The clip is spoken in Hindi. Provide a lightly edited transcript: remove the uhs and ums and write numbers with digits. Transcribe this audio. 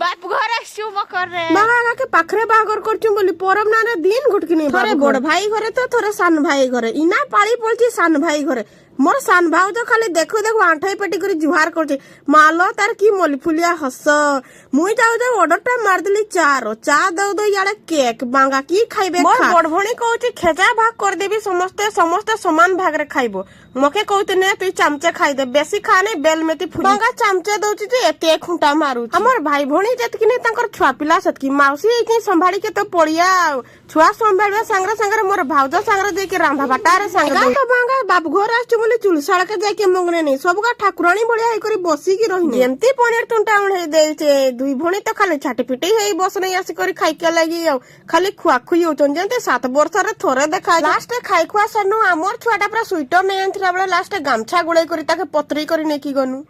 बाप घर आसु मकर रे बागा के पाखरे बागर करछु बोली परम ना रे दिन गुटकी नहीं थोरे बड़ भाई घरे तो थोरे सान भाई घरे इना पाली पड़ची सान भाई घरे मोर सान भाव जो खाली देखो देखो आंठाई पेटी करी जुहार करछे मालो तार की मोली फुलिया हस मुई जाऊ जाऊ ऑर्डर टा मार देली चा दो दो याले केक बांगा की खाइबे मोर बड़ भणी कहउची खेजा भाग कर देबी समस्ते समस्ते समान भाग रे खाइबो मके कहते ने तू चमचे खाइ दे बेसी खा नै बेल मेती फुली बांगा चमचे दउची जे एते खुंटा मारू हमर भाई भणी जतकी ने तांकर छुआ पिला सतकी माउसी एकी संभाली के तो पड़िया छुआ संभालबे संगरे संगरे मोर भाउजो संगरे दे के रांधा बाटारे संग तो बांगा बाप घर आछ बोले चुलसाळ के जाके मंगने नहीं सबका ठाकुरानी बढिया है करी बसी की रही जेमती पनीर टुंटा उणे देइचे दुई भणी तो खाली छाटी पिटी हेई बस नहीं आसी करी खाइ के लागी खाली खुआ खुई होचन जेंते 7 वर्ष रे थोरे देखा लास्ट खाइ खुआ सनु हमर छुआटा पूरा स्वीटर नहीं आंथरा बळे लास्ट गामछा गुळे करी ताके पत्री करी नेकी गनु।